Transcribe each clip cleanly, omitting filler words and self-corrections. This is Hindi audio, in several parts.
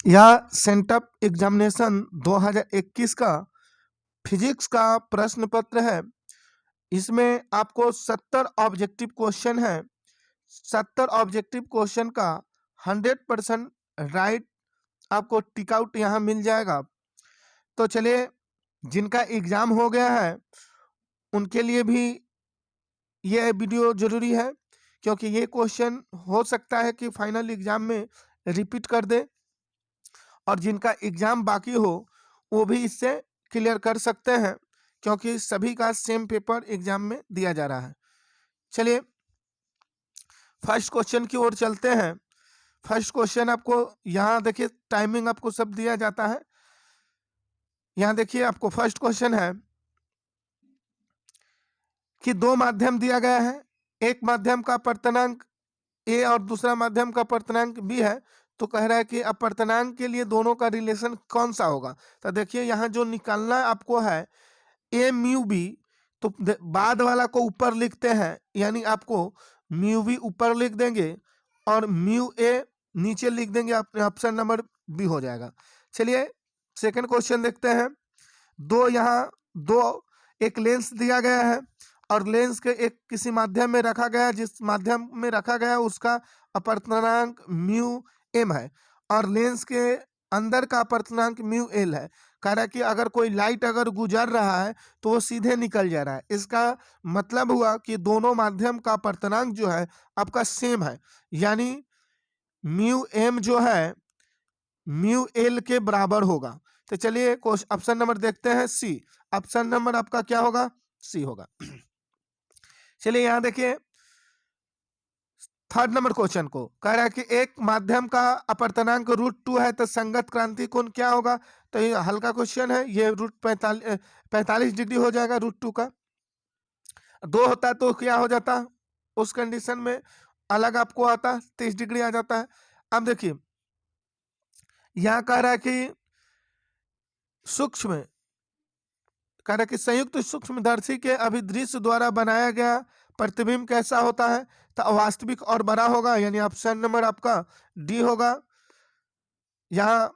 यह सेंटअप एग्जामिनेशन 2021 का फिजिक्स का प्रश्न पत्र है। इसमें आपको 70 ऑब्जेक्टिव क्वेश्चन है। 70 ऑब्जेक्टिव क्वेश्चन का 100% राइट आपको टिक आउट यहाँ मिल जाएगा। तो चलिए, जिनका एग्जाम हो गया है उनके लिए भी ये वीडियो जरूरी है, क्योंकि ये क्वेश्चन हो सकता है कि फाइनल एग्जाम में रिपीट कर दे, और जिनका एग्जाम बाकी हो वो भी इससे क्लियर कर सकते हैं, क्योंकि सभी का सेम पेपर एग्जाम में दिया जा रहा है। चलिए फर्स्ट क्वेश्चन की ओर चलते हैं। फर्स्ट क्वेश्चन आपको यहाँ देखिए, टाइमिंग आपको सब दिया जाता है। यहाँ देखिए आपको फर्स्ट क्वेश्चन है कि दो माध्यम दिया गया है, एक माध्यम का अपर्तनांक ए और दूसरा माध्यम का अपर्तनांक बी है। तो कह रहा है कि अपर्तनांक के लिए दोनों का रिलेशन कौन सा होगा। तो देखिए यहाँ जो निकालना आपको है ए म्यू बी, तो बाद वाला को ऊपर लिखते हैं, यानी आपको म्यू बी ऊपर लिख देंगे और म्यू ए नीचे लिख देंगे, ऑप्शन नंबर बी हो जाएगा। चलिए सेकंड क्वेश्चन देखते हैं। दो एक लेंस दिया गया है और लेंस के एक किसी माध्यम में रखा गया है, जिस माध्यम में रखा गया है उसका अपर्तनांक म्यू एम है और लेंस के अंदर का अपर्तनांक म्यू एल है। कह रहा है कि अगर कोई लाइट अगर गुजर रहा है तो वो सीधे निकल जा रहा है। इसका मतलब हुआ कि दोनों माध्यम का अपर्तनांक जो है आपका सेम है, यानी म्यू एम जो है म्यू एल के बराबर होगा। तो चलिए ऑप्शन नंबर देखते हैं, सी। ऑप्शन नंबर आपका क्या होगा? सी होगा। चलिए यहाँ देखिए थर्ड नंबर क्वेश्चन को, कह रहा है कि एक माध्यम का अपर्तनांक √2 है तो संगत क्रांति कोण क्या होगा। तो ये हल्का क्वेश्चन है, ये √45 डिग्री हो जाएगा √2 का। दो होता तो क्या हो जाता, उस कंडीशन में अलग आपको आता 30 डिग्री आ जाता है। अब देखिए यहाँ कह रहा है कि सूक्ष्म कह रहा है कि संयुक्त सूक्ष्मदर्शी के अभिदृश्य द्वारा बनाया गया प्रतिबिंब कैसा होता है। तो अवास्तविक और बड़ा होगा, यानी ऑप्शन नंबर आपका डी होगा। यहाँ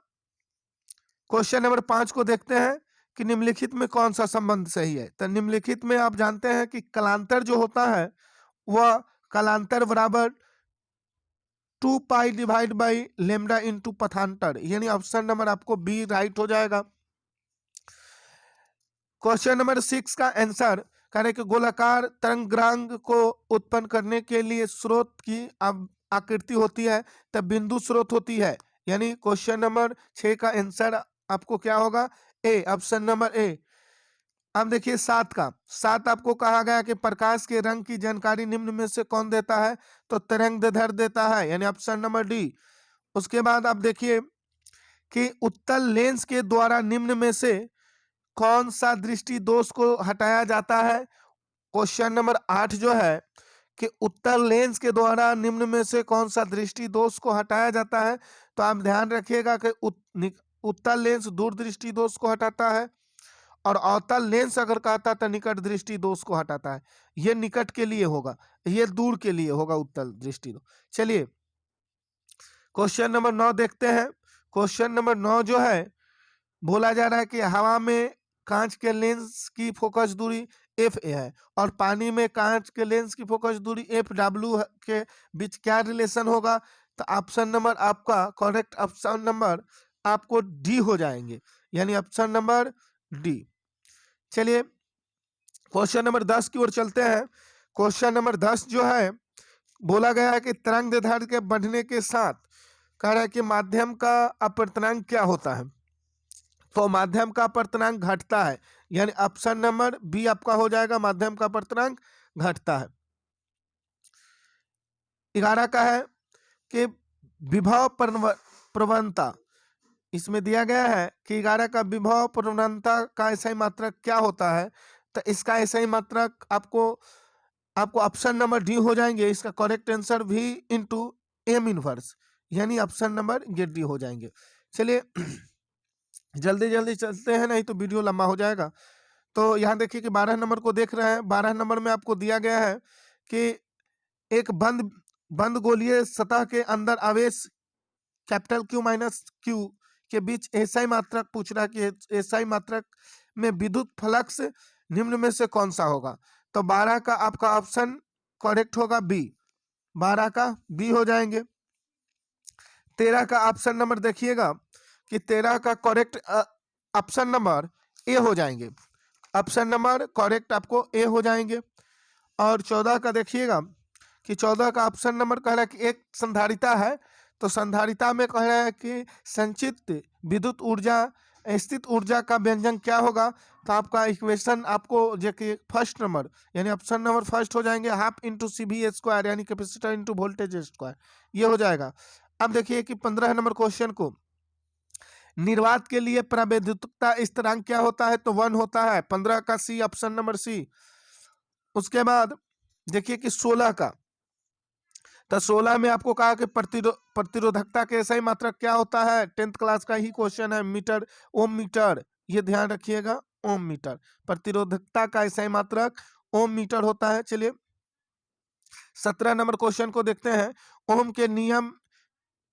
क्वेश्चन नंबर 5 को देखते हैं कि निम्नलिखित में कौन सा संबंध सही है। तो निम्नलिखित में आप जानते हैं कि कलांतर जो होता है वह कलांतर बराबर 2 pi divide by lambda into पथांतर, यानी ऑप्शन नंबर आपको बी राइट हो जाएगा। क्वेश्चन नंबर 6 का आंसर कह रहे कि गोलाकार तरंगांग को उत्पन्न करने के लिए स्रोत की आकृति होती है तब बिंदु स्रोत होती है, यानी क्वेश्चन नंबर 6 का आंसर आपको क्या होगा? ए, ऑप्शन नंबर ए। अब देखिए 7 आपको कहा गया कि प्रकाश के रंग की जानकारी निम्न में से कौन देता है। तो तरंगदैर्घ्य देता है, यानी ऑप्शन नंबर डी। उसके बाद आप देखिए कि उत्तल लेंस के द्वारा निम्न में से कौन सा दृष्टि दोष को हटाया जाता है। क्वेश्चन नंबर 8 जो है कि उत्तल लेंस के द्वारा निम्न में से कौन सा दृष्टि दोष को हटाया जाता है। तो आप ध्यान रखिएगा कि उत्तल लेंस दूर दृष्टि दोष को हटाता है और अवतल लेंस अगर कहता तो निकट दृष्टि दोष को हटाता है। ये निकट के लिए होगा, ये दूर के लिए होगा उत्तल दृष्टि दोष। चलिए क्वेश्चन नंबर 9 देखते हैं। क्वेश्चन नंबर 9 जो है बोला जा रहा है कि हवा में कांच के लेंस की फोकस दूरी एफ ए है और पानी में कांच के लेंस की फोकस दूरी एफ डब्ल्यू के बीच क्या रिलेशन होगा। तो ऑप्शन नंबर आपका करेक्ट ऑप्शन नंबर आपको डी हो जाएंगे, यानी ऑप्शन नंबर डी। चलिए क्वेश्चन नंबर 10 की ओर चलते हैं। क्वेश्चन नंबर 10 जो है बोला गया है कि तरंग दैर्घ्य के बढ़ने के साथ कह रहा है कि माध्यम का अपर्तनांक क्या होता है। तो माध्यम का अपर्तनांक घटता है, यानी ऑप्शन नंबर बी आपका हो जाएगा, माध्यम का अपर्तनांक घटता है। 11 का है कि विभव प्रवणता, इसमें दिया गया है कि 11 का विभव प्रवणता का ऐसा मात्रक क्या होता है। तो इसका ऐसा ही मात्रक आपको ऑप्शन नंबर डी हो जाएंगे। इसका करेक्ट आंसर भी इंटू एम इनवर्स, यानी ऑप्शन नंबर ये डी हो जाएंगे। चलिए जल्दी जल्दी चलते हैं, नहीं तो वीडियो लंबा हो जाएगा। तो यहाँ देखिए कि 12 नंबर को देख रहे हैं। 12 नंबर में आपको दिया गया है कि एक बंद गोलीय सतह के अंदर आवेश कैपिटल क्यू माइनस क्यू के बीच एसआई मात्रक पूछ रहा है कि एसआई मात्रक में विद्युत फ्लक्स निम्न में से कौन सा होगा। तो 12 का आपका ऑप्शन करेक्ट होगा बी, 12 का बी हो जाएंगे। 13 का ऑप्शन नंबर देखिएगा कि 13 का करेक्ट ऑप्शन नंबर ए हो जाएंगे, ऑप्शन नंबर करेक्ट आपको ए हो जाएंगे। और 14 का देखिएगा कि 14 का ऑप्शन नंबर कह रहा है कि एक संधारिता है, तो संधारिता में कह रहा है कि संचित विद्युत ऊर्जा स्थित ऊर्जा का व्यंजन क्या होगा। तो आपका इक्वेशन आपको जो कि फर्स्ट नंबर यानी ऑप्शन नंबर फर्स्ट हो जाएंगे, half into C V square यानी कैपेसिटर इंटू वोल्टेज स्क्वायर, ये हो जाएगा। अब देखिए कि 15 नंबर क्वेश्चन को, निर्वात के लिए प्रावैद्युतिकता स्थिरांक क्या होता है, तो 1 होता है, 15 का सी, ऑप्शन नंबर सी। उसके बाद देखिए कि 16 का, तो 16 में आपको कहा कि प्रतिरोधकता के सही मात्रक क्या होता है, 10th क्लास का ही क्वेश्चन है, मीटर, ओम मीटर, ये ध्यान रखिएगा, ओम मीटर, प्रतिरोधकता का सही मात्रक ओम मीटर होता है। चलिए 17 नंबर क्वेश्चन को देखते हैं, ओम के नियम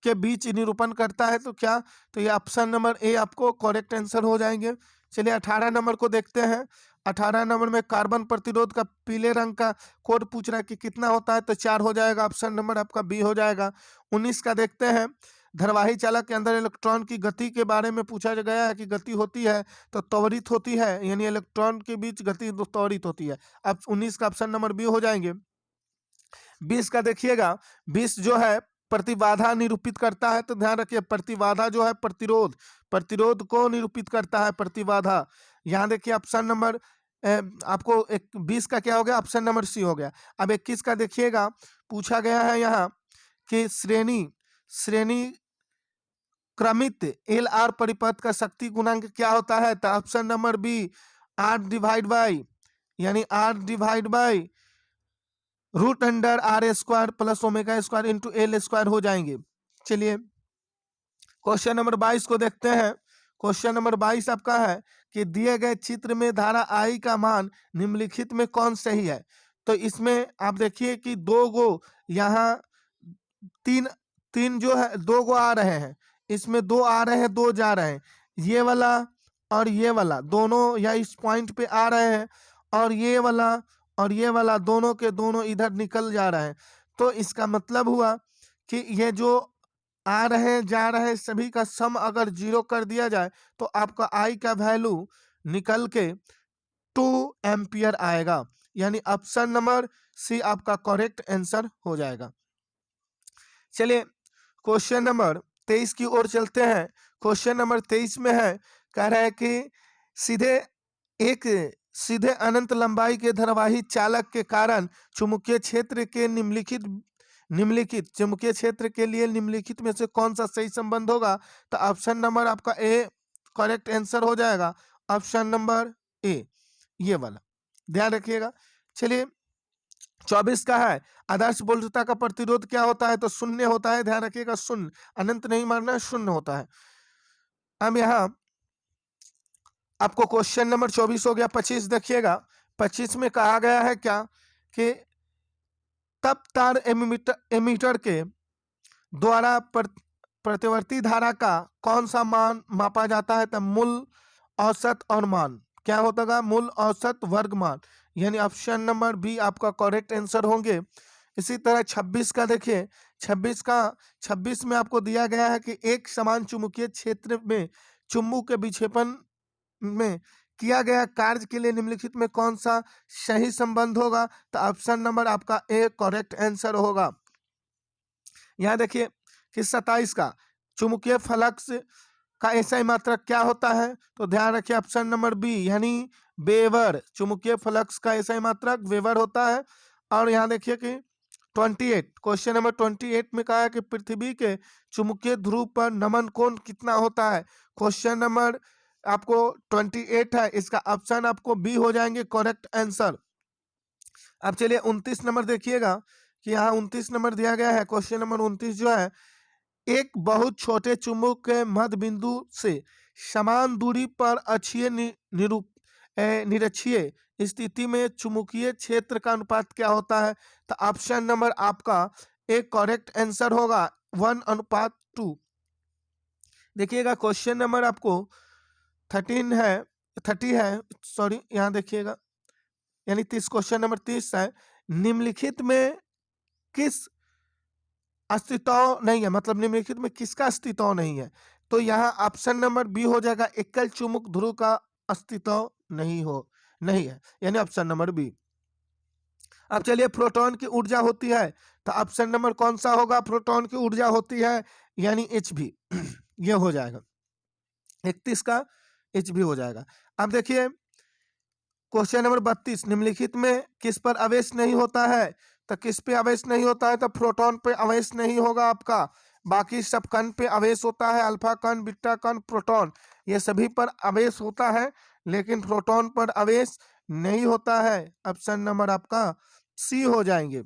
के बीच निरूपण करता है, तो क्या, तो ये ऑप्शन नंबर ए आपको करेक्ट आंसर हो जाएंगे। चलिए 18 नंबर को देखते हैं, 18 नंबर में कार्बन प्रतिरोध का पीले रंग का कोड पूछ रहा है कि कितना होता है, तो 4 हो जाएगा, ऑप्शन नंबर आपका बी हो जाएगा। 19 का देखते हैं, धारावाही चालक के अंदर इलेक्ट्रॉन की गति के बारे में पूछा गया है कि गति होती है तो त्वरित होती है, यानी इलेक्ट्रॉन के बीच गति त्वरित होती है। अब 19 का ऑप्शन नंबर बी हो जाएंगे। 20 का देखिएगा, 20 जो है प्रतिबाधा निरूपित करता है, तो ध्यान रखिए प्रतिबाधा जो है प्रतिरोध, प्रतिरोध को निरूपित करता है प्रतिबाधा। यहाँ देखिए ऑप्शन नंबर आपको 20 का क्या हो गया, ऑप्शन नंबर सी हो गया। अब 21 का देखिएगा, पूछा गया है यहाँ कि श्रेणी क्रमित एल आर परिपथ का शक्ति गुणांक क्या होता है, तो option number B R divide by, यानी R divide by root under R square plus omega square into L square हो जाएंगे। चलिए क्वेश्चन नंबर 22 को देखते हैं। क्वेश्चन नंबर 22 आपका है कि दिए गए चित्र में धारा आई का मान निम्नलिखित में कौन सही है। तो इसमें आप देखिए कि दो गो यहाँ तीन तीन जो है, दो गो आ रहे हैं, इसमें दो आ रहे हैं, दो जा रहे हैं, ये वाला और ये वाला दोनों या इस पॉइंट पे आ रहे हैं, और ये वाला और ये वाला दोनों के दोनों इधर निकल जा रहे हैं। तो इसका मतलब हुआ कि ये जो आ रहे हैं जा रहे हैं सभी का सम अगर 0 कर दिया जाए तो आपका आई का वैल्यू निकल के 2 एम्पियर आएगा, यानी ऑप्शन नंबर सी आपका करेक्ट आंसर हो जाएगा। चलिए क्वेश्चन नंबर 23 की ओर चलते हैं। क्वेश्चन नंबर 23 में है, कह रहा है कि सीधे अनंत लंबाई के धारावाही चालक के कारण चुंबकीय क्षेत्र के निम्नलिखित चुंबकीय क्षेत्र के लिए निम्नलिखित में से कौन सा सही संबंध होगा। तो ऑप्शन नंबर आपका ए करेक्ट आंसर हो जाएगा, ऑप्शन नंबर ए, ये वाला ध्यान रखिएगा। चलिए 24 का है, आदर्श वोल्टता का प्रतिरोध क्या होता है, तो शून्य होता है, ध्यान रखिएगा शून्य, अनंत नहीं मानना है, शून्य होता है। अब यहाँ आपको क्वेश्चन नंबर 24 हो गया। 25 देखिएगा, 25 में कहा गया है क्या कि तप तार एमीटर के द्वारा प्रतिवर्ती धारा का कौन सा मान मापा जाता है, तो मूल, औसत और मान क्या होता, मूल, औसत, वर्ग मान, यानी ऑप्शन नंबर बी आपका करेक्ट आंसर होंगे। इसी तरह 26 का देखिए, 26 में आपको दिया गया है कि एक समान चुंबकीय क्षेत्र में चुंबक के विक्षेपण में किया गया कार्य के लिए निम्नलिखित में कौन सा सही संबंध होगा, तो ऑप्शन नंबर आपका ए करेक्ट आंसर होगा। यहाँ देखिए कि 27 का चुंबकीय फ्लक्स का एसआई मात्रक क्या होता है, तो ध्यान रखिए ऑप्शन नंबर बी यानी वेबर, चुंबकीय फ्लक्स का एसआई मात्रक वेबर होता है। और यहाँ देखिए कि 28 क्वेश्चन नंबर 28 में कहा है कि पृथ्वी के चुंबकीय ध्रुव पर नमन कोण कितना होता है। क्वेश्चन नंबर आपको 28 है, इसका ऑप्शन आपको बी हो जाएंगे करेक्ट आंसर। अब चलिए 29 नंबर देखिएगा कि यहाँ 29 नंबर दिया गया है। क्वेश्चन नंबर 29 जो है, एक बहुत छोटे चुंबक के मध्य बिंदु से समान दूरी पर अक्षीय निरक्षीय स्थिति में चुंबकीय क्षेत्र का अनुपात क्या होता है, तो ऑप्शन नंबर आपका एक करेक्ट आंसर होगा 1:2। देखिएगा क्वेश्चन नंबर आपको 13 है, 30 है, सॉरी यहाँ देखिएगा, यानी 30, क्वेश्चन नंबर 30 है। निम्नलिखित में किस अस्तित्व नहीं है, मतलब निम्नलिखित में किसका अस्तित्व नहीं है? तो यहाँ ऑप्शन नंबर बी हो जाएगा, एकल चुंबक ध्रुव का अस्तित्व नहीं है, यानी ऑप्शन नंबर बी। अब चलिए, प्रोटॉन की ऊर्जा होती है, तो ऑप्शन नंबर कौन सा होगा? प्रोटॉन की ऊर्जा होती है यानी एच भी ये हो जाएगा 31 का, एच भी हो जाएगा। अब देखिए क्वेश्चन नंबर 32, निम्नलिखित में किस पर आवेश नहीं होता है? तो किस पे आवेश नहीं होता है? तो प्रोटॉन पे आवेश नहीं होगा आपका, बाकी सब कण पे आवेश होता है, अल्फा कण, बीटा कण, प्रोटॉन, ये सभी पर आवेश होता है, लेकिन प्रोटॉन पर आवेश नहीं होता है। ऑप्शन नंबर आपका सी हो जाएंगे।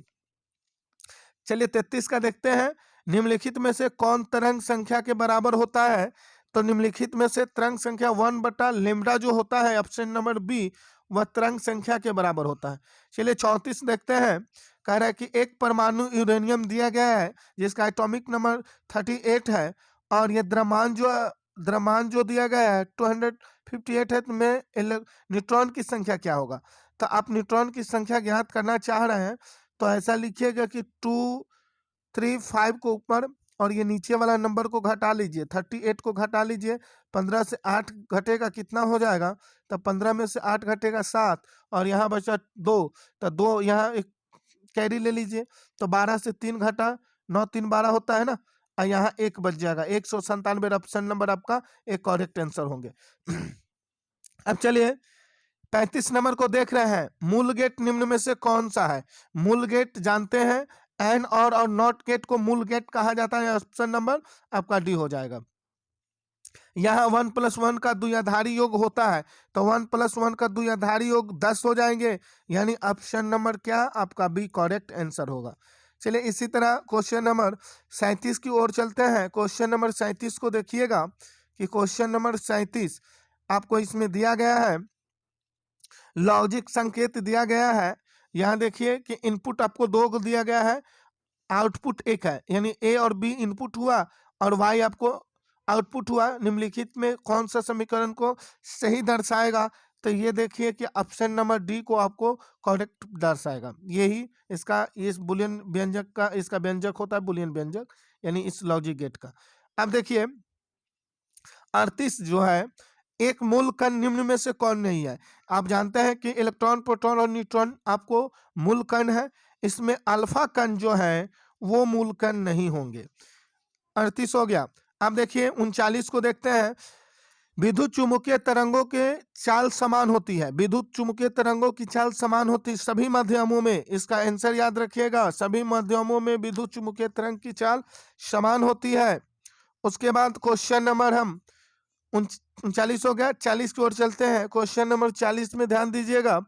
चलिए 33 का देखते हैं। निम्नलिखित में से कौन तरंग संख्या के बराबर होता है? तो निम्नलिखित में से तरंग संख्या 1/λ जो होता है, ऑप्शन नंबर बी, वह तरंग संख्या के बराबर होता है। चलिए 34 देखते हैं। कह रहा है कि एक परमाणु यूरेनियम दिया गया है जिसका एटॉमिक नंबर 38 है, और ये द्रव्यमान जो दिया गया है 258 है, तो में न्यूट्रॉन की संख्या क्या होगा? तो आप न्यूट्रॉन की संख्या ज्ञात करना चाह रहे हैं, तो ऐसा लिखिएगा कि 235 को ऊपर और ये नीचे वाला नंबर को घटा लीजिए, 38 को घटा लीजिए, 15 से 8 घटेगा कितना हो जाएगा? तो 15 में से 8 घटेगा 7, और यहाँ बचा 2, तो 2 यहाँ एक कैरी ले लीजिए, तो 12 से 3 घटा 9, 3 12 होता है ना, और यहाँ 1 बच जाएगा, 197 ऑप्शन नंबर आपका एक करेक्ट आंसर होंगे। अब चलिए 35 नंबर को देख रहे हैं। मूल गेट निम्न में से कौन सा है? मूल गेट जानते हैं, एंड और नॉट गेट को मूल गेट कहा जाता है, ऑप्शन नंबर आपका डी हो जाएगा। यहाँ 1+1 का द्विआधारी योग होता है, तो 1+1 का द्विआधारी योग 10 हो जाएंगे, यानी ऑप्शन नंबर क्या आपका बी करेक्ट आंसर होगा। चलिए इसी तरह क्वेश्चन नंबर 37 की ओर चलते हैं। क्वेश्चन नंबर 37 को देखिएगा कि क्वेश्चन नंबर 37 आपको इसमें दिया गया है, लॉजिक संकेत दिया गया है। यहाँ देखिए कि इनपुट आपको 2 को दिया गया है, आउटपुट 1 है, यानी ए और बी इनपुट हुआ और वाई आपको आउटपुट हुआ। निम्नलिखित में कौन सा समीकरण को सही दर्शाएगा? तो ये देखिए कि ऑप्शन नंबर डी को आपको करेक्ट दर्शाएगा। यही इसका इस बुलियन व्यंजक का इसका व्यंजक होता है, बुलियन व्यंजक, यानी इस लॉजिक गेट का। अब देखिए 38 जो है, एक मूल कण निम्न में से कौन नहीं है? आप जानते हैं कि इलेक्ट्रॉन, प्रोटॉन और न्यूट्रॉन आपको मूल कण है, इसमें अल्फा कण जो है वो मूल कण नहीं होंगे। 38 हो गया। अब देखिए 39 को देखते हैं। विद्युत चुम्बकीय तरंगों के चाल समान होती है, विद्युत चुम्बकीय तरंगों की चाल समान होती है सभी माध्यमों में, इसका आंसर याद रखिएगा, सभी माध्यमों में विद्युत चुम्बकीय तरंग की चाल समान होती है। उसके बाद क्वेश्चन नंबर हम 39 हो गया, 40 की ओर चलते हैं। क्वेश्चन नंबर 40 में ध्यान दीजिएगा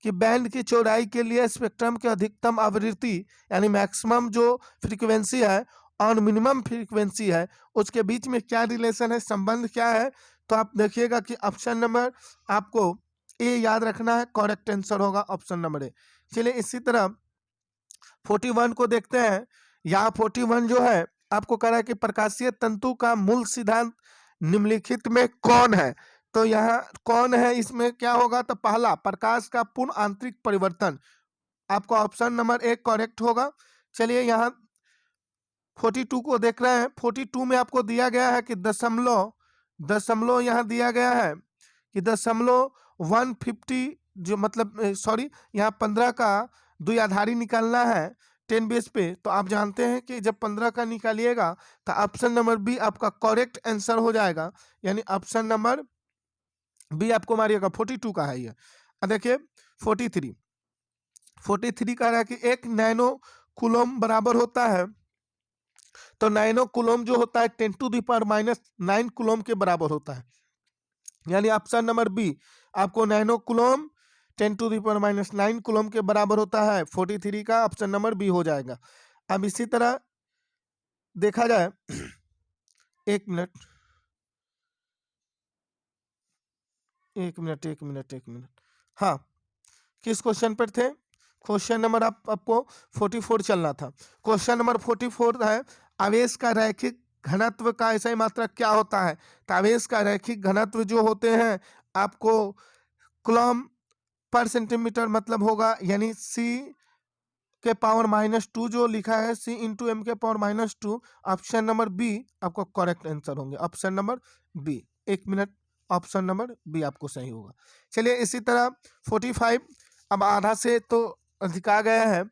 कि बैंड की चौड़ाई के लिए स्पेक्ट्रम की अधिकतम आवृत्ति यानी मैक्सिमम जो फ्रीक्वेंसी है और मिनिमम फ्रीक्वेंसी है, उसके बीच में क्या रिलेशन है, संबंध क्या है? तो आप देखिएगा कि ऑप्शन नंबर आपको ए याद रखना है, करेक्ट आंसर होगा ऑप्शन नंबर ए। चलिए इसी तरह 41 को देखते हैं। यहाँ 41 जो है आपको कह रहा है कि प्रकाशीय तंतु का मूल सिद्धांत निम्नलिखित में कौन है? तो यहाँ कौन है, इसमें क्या होगा? तो पहला, प्रकाश का पूर्ण आंतरिक परिवर्तन, आपका ऑप्शन नंबर एक करेक्ट होगा। चलिए यहाँ 42 को देख रहे हैं। 42 में आपको दिया गया है कि दशमलव यहाँ दिया गया है कि 150, जो मतलब सॉरी, यहाँ 15 का द्विआधारी निकालना है 10 बेस पे, तो आप जानते हैं कि जब 15 का निकालिएगा तो ऑप्शन नंबर बी आपका करेक्ट आंसर हो जाएगा, यानी ऑप्शन नंबर बी आपको मारिएगा। 42 का है ये। देखिए 43 कह रहा है कि 1 नैनो कूलम बराबर होता है, तो नैनो कूलम जो होता है 10⁻⁹ कूलम के बराबर होता है, यानी ऑप्शन नंबर बी आपको नैनो कूलम 10⁻⁹ कूलम के बराबर होता है। 43 का ऑप्शन नंबर बी हो जाएगा। अब इसी तरह देखा जाए एक मिनट, हाँ, किस क्वेश्चन पर थे? क्वेश्चन नंबर आपको 44 चलना था। क्वेश्चन नंबर 44 है, आवेश का रैखिक घनत्व का SI मात्रक क्या होता है? तो आवेश का रैखिक घनत्व जो होते हैं आपको कूलम पर सेंटीमीटर मतलब होगा, यानी C के पावर -2 जो लिखा है C इंटू M के पावर -2। ऑप्शन नंबर बी आपको करेक्ट आंसर होंगे, option number B. 1 minute, option number B आपको सही होगा। चलिए इसी तरह 45, अब आधा से तो अधिक आ गया है।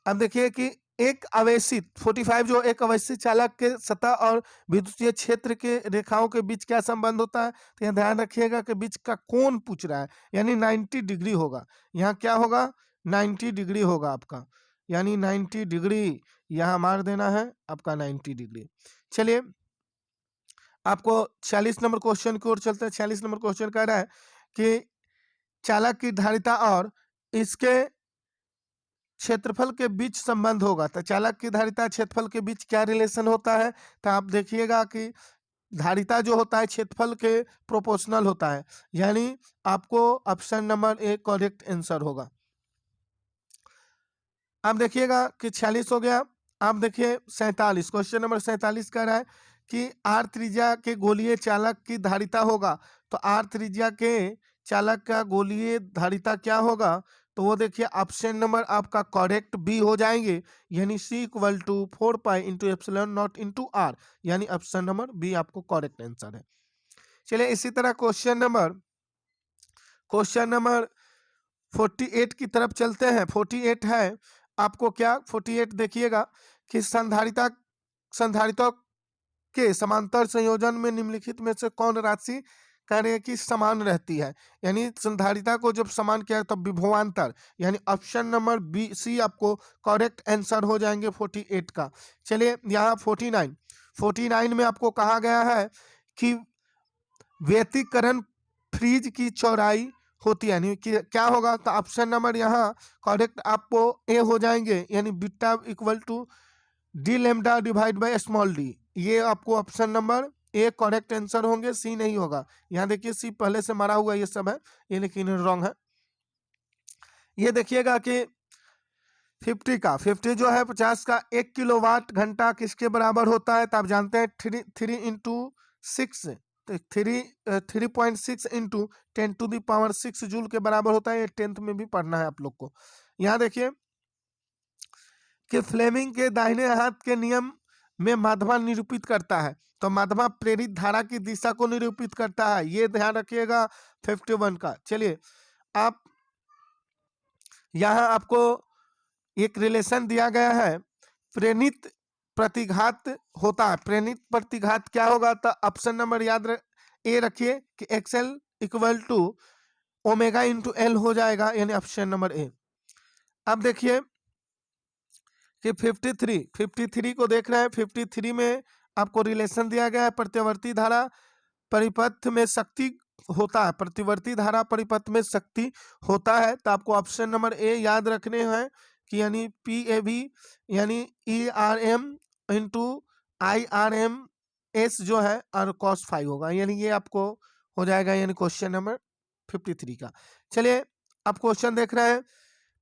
अब देखिए कि एक आवेशित 45 जो एक आवेशित चालक के सतह और विद्युतीय क्षेत्र के रेखाओं के बीच क्या संबंध होता है? तो यहाँ ध्यान रखिएगा कि बीच का कोण पूछ रहा है, यानी 90 डिग्री होगा। यहाँ क्या होगा? 90 डिग्री होगा आपका, यानी 90 डिग्री यहाँ मार देना है आपका 90 डिग्री। चलिए आपको 46 नंबर क्वेश्चन की ओर चलते हैं। 46 नंबर क्वेश्चन कह रहा है कि चालक की धारिता और इसके क्षेत्रफल के बीच संबंध होगा। तो चालक की धारिता क्षेत्रफल के बीच क्या रिलेशन होता है? तो आप देखिएगा कि धारिता जो होता है क्षेत्रफल के प्रोपोर्शनल होता है, यानी आपको option number A correct answer होगा। अब देखिएगा कि 46 हो गया। अब देखिए 47, क्वेश्चन नंबर 47 कह रहा है कि आर त्रिज्या के गोलीय चालक की धारिता होगा। तो आर त्रिज्या के चालक का गोलीय धारिता क्या होगा? तो वो देखिए ऑप्शन नंबर आपका करेक्ट बी हो जाएंगे, यानी C = 4 pi into epsilon not into R, यानी ऑप्शन नंबर बी आपको करेक्ट आंसर है। चलिए इसी तरह क्वेश्चन नंबर 48 की तरफ चलते हैं। 48 है आपको क्या? 48 देखिएगा कि संधारिता के समांतर संयोजन में निम्नलिखित में से कौन राशि कार्य की समान रहती है? यानी संधारिता को जब समान किया तब विभवांतर, यानी ऑप्शन नंबर बी सी आपको करेक्ट आंसर हो जाएंगे 48 का। चलिए यहाँ 49 में आपको कहा गया है कि व्यतिकरण फ्रीज की चौड़ाई होती है, यानी कि क्या होगा? तो ऑप्शन नंबर यहाँ करेक्ट आपको ए हो जाएंगे, यानी beta = D lambda divide by small D. ये आपको option number A correct answer होंगे, सी नहीं होगा। यहाँ देखिए सी पहले से मारा हुआ ये सब है, ये लेकिन रॉन्ग है। ये देखिएगा कि 50 जो है 50 का 1 किलोवाट घंटा किसके बराबर होता है? तो आप जानते हैं 3 इंटू 6, तो 3.6 इंटू 10⁻⁶ जूल के बराबर होता है। ये 10th में भी पढ़ना है आप लोग को। यहाँ देखिए कि फ्लेमिंग के दाहिने हाथ के नियम में माध्यम निरूपित करता है। तो माध्यम प्रेरित धारा की दिशा को निरूपित करता है, ये ध्यान रखिएगा 51 का। चलिए आप यहाँ आपको एक रिलेशन दिया गया है, प्रेरित प्रतिघात होता है। प्रेरित प्रतिघात क्या होगा? तो ऑप्शन नंबर ए रखिए कि XL = ओमेगा इंटू एल हो जाएगा, यानी ऑप्शन नंबर ए। अब देखिए कि 53 को देख रहे हैं। 53 में आपको रिलेशन दिया गया है, प्रतिवर्ती धारा परिपथ में शक्ति होता है, प्रतिवर्ती धारा परिपथ में शक्ति होता है। तो आपको ऑप्शन नंबर ए याद रखने हैं कि यानी PAV यानी ERM इंटू IRMS जो है और cos फाई होगा, यानी ये आपको हो जाएगा, यानी क्वेश्चन नंबर 53 का। चलिए आप क्वेश्चन देख रहे हैं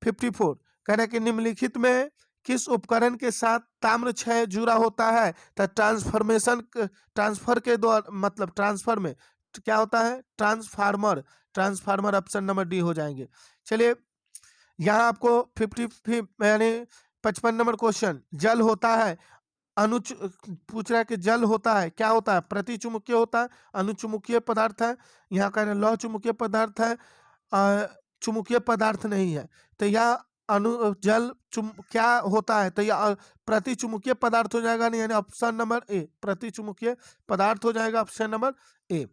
54, कह रहे हैं कि निम्नलिखित में किस उपकरण के साथ ताम्र क्षय जुड़ा होता है? तो ट्रांसफर के द्वारा, मतलब ट्रांसफर में क्या होता है? ट्रांसफार्मर ऑप्शन नंबर डी हो जाएंगे। चलिए यहाँ आपको 55 यानी 55 नंबर क्वेश्चन, जल होता है पूछ रहा है कि जल होता है, क्या होता है? प्रतिचुंबकीय होता है, अनुचुंबकीय पदार्थ है। यहाँ कह रहे हैं लौह चुंबकीय पदार्थ है, चुंबकीय पदार्थ नहीं है। तो यह क्या होता है? तो यह प्रतिचुंबकीय पदार्थ हो जाएगा, नहीं, यानी ऑप्शन नंबर ए प्रतिचुंबकीय पदार्थ हो जाएगा, ऑप्शन नंबर ए।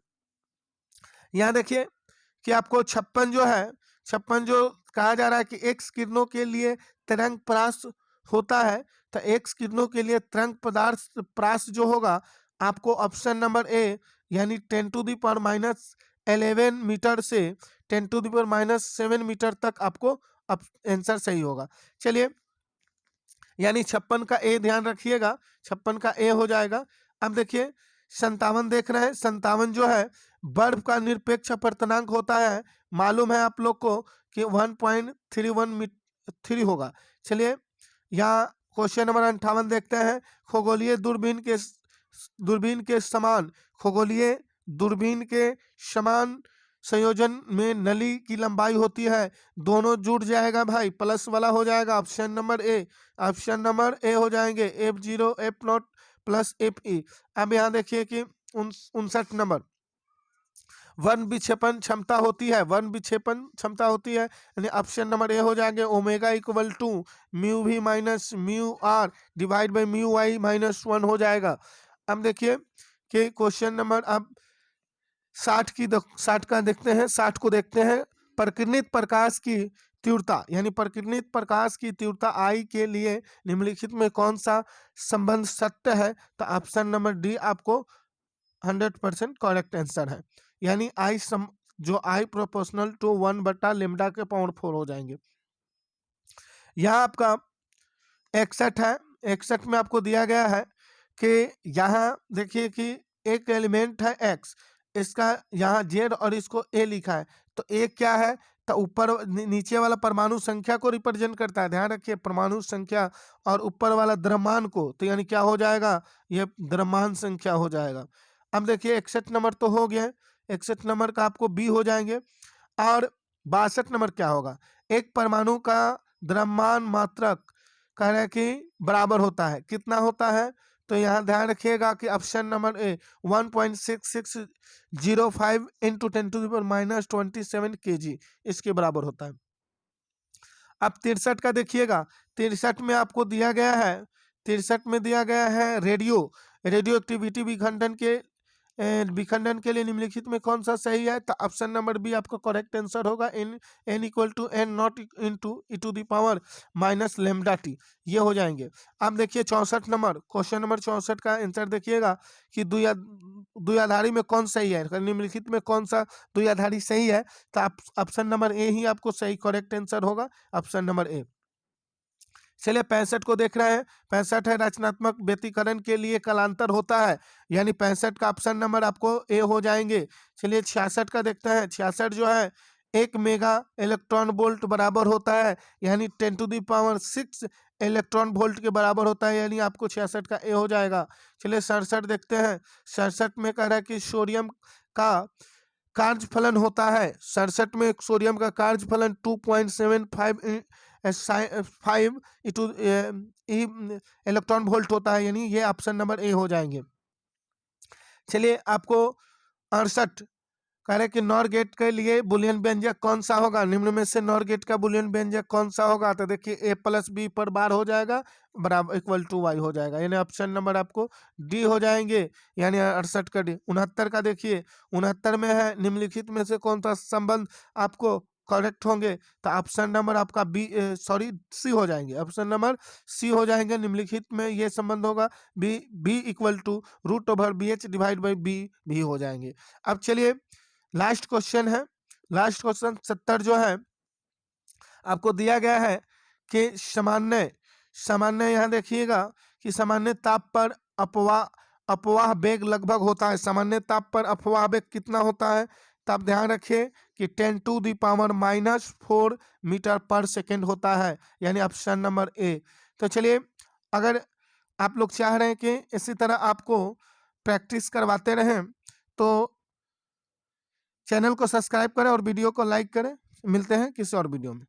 यहाँ देखिए कि आपको 56 जो है, 56 जो कहा जा रहा है कि एक्स किरणों के लिए तरंग प्रास होता है। तो एक्स किरणों के लिए तरंग पदार्थ प्रास जो होगा आपको ऑप्शन नंबर ए, यानी 10⁻11 मीटर से 10⁻7 मीटर तक आपको आंसर सही होगा। चलिए यानी 56 का ए ध्यान रखिएगा, 56 का ए हो जाएगा। अब देखिए 57 देख रहे हैं। 57 जो है बर्फ का निरपेक्ष अपवर्तनांक होता है, मालूम है आप लोग को कि 1.31 होगा। चलिए यहाँ क्वेश्चन नंबर 58 देखते हैं। खगोलीय दूरबीन के दूरबीन के समान खगोलीय दूरबीन के समान संयोजन में नली की लंबाई होती है। दोनों जुड़ जाएगा भाई, प्लस वाला हो जाएगा। Option number A, option number A हो जाएंगे F0 F0 प्लस FE। अब यहाँ देखिए कि 59 नंबर, वन विक्षेपण क्षमता होती है, वन विक्षेपण क्षमता होती है, यानी ऑप्शन नंबर ए हो जाएंगे omega equal to mu V minus mu R divide by mu Y minus 1 हो जाएगा। अब देखिए कि क्वेश्चन नंबर अब 60 का देखते हैं, 60 को देखते हैं। प्रकीर्णित प्रकाश की तीव्रता, यानी प्रकीर्णित प्रकाश की तीव्रता आई के लिए निम्नलिखित में कौन सा संबंध सत्य है? तो ऑप्शन नंबर डी आपको 100% करेक्ट आंसर है, यानी जो आई प्रोपोर्शनल टू 1/λ के पावर 4 हो जाएंगे। यहाँ आपका 61 है, 61 में आपको दिया गया है कि यहाँ देखिए कि एक एलिमेंट है x, इसका यहाँ z और इसको a लिखा है, तो a क्या है? तो ऊपर नीचे वाला परमाणु संख्या को रिप्रेजेंट करता है, ध्यान रखिए परमाणु संख्या, और ऊपर वाला द्रव्यमान को, तो यानी क्या हो जाएगा? ये द्रव्यमान संख्या हो जाएगा। अब देखिए 61 नंबर तो हो गया, 61 नंबर का आपको बी हो जाएंगे। और 62 नंबर क्या होगा? एक परमाणु का द्रव्यमान मात्रक कह रहे हैं कि बराबर होता है, कितना होता है? तो यहाँ ध्यान रखिएगा कि option number A 1.6605 into 10⁻⁻27 kg इसके बराबर होता है। अब 63 का देखिएगा, 63 में आपको दिया गया है, 63 में दिया गया है रेडियो एक्टिविटी विखंडन के लिए निम्नलिखित में कौन सा सही है? तो ऑप्शन नंबर बी आपका करेक्ट आंसर होगा, n equal to n not into e⁻⁻λt, ये हो जाएंगे। अब देखिए 64 नंबर, क्वेश्चन नंबर 64 का आंसर देखिएगा कि द्विआधारी में कौन सही है, निम्नलिखित में कौन सा द्विआधारी सही है? तो ऑप्शन नंबर ए ही आपको सही करेक्ट आंसर होगा, ऑप्शन नंबर ए। चलिए 65 को देख रहे हैं, 65 है रचनात्मक व्यतिकरण के लिए कलांतर होता है, यानी 65 का ऑप्शन नंबर आपको ए हो जाएंगे। चलिए 66 का देखते हैं, 66 जो है 1 मेगा इलेक्ट्रॉन वोल्ट बराबर होता है, यानी 10⁻6 इलेक्ट्रॉन वोल्ट के बराबर होता है, यानी आपको 66 का ए हो जाएगा। चलिए 67 देखते हैं, 67 में कह रहा है कि सोडियम का कार्यफलन होता है, 67 में सोडियम का कार्यफलन 2.75 इंटू इलेक्ट्रॉन वोल्ट होता है, यानी ये ऑप्शन नंबर ए हो जाएंगे। चलिए आपको 68 कह रहे कि नॉर गेट के लिए बुलियन व्यंजक कौन सा होगा? निम्न में से नॉर गेट का बुलियन व्यंजक कौन सा होगा? तो देखिए a प्लस बी पर बार हो जाएगा बराबर इक्वल टू वाई हो जाएगा, यानी ऑप्शन नंबर आपको डी हो जाएंगे, यानी 68 का डी। 69 का देखिए, 69 में है निम्नलिखित में से कौन सा संबंध आपको करेक्ट होंगे? तो ऑप्शन नंबर आपका सी हो जाएंगे, ऑप्शन नंबर सी हो जाएंगे। निम्नलिखित में ये संबंध होगा B equal to √/BH divide by B भी हो जाएंगे। अब चलिए लास्ट क्वेश्चन है, लास्ट क्वेश्चन 70 जो है आपको दिया गया है कि सामान्य यहाँ देखिएगा कि सामान्य ताप पर अपवाह वेग लगभग होता है, सामान्य ताप पर अपवाह वेग कितना होता है? तो आप ध्यान रखिए कि 10⁻⁻4 मीटर पर सेकेंड होता है, यानी ऑप्शन नंबर ए। तो चलिए अगर आप लोग चाह रहे हैं कि इसी तरह आपको प्रैक्टिस करवाते रहें तो चैनल को सब्सक्राइब करें और वीडियो को लाइक करें। मिलते हैं किसी और वीडियो में।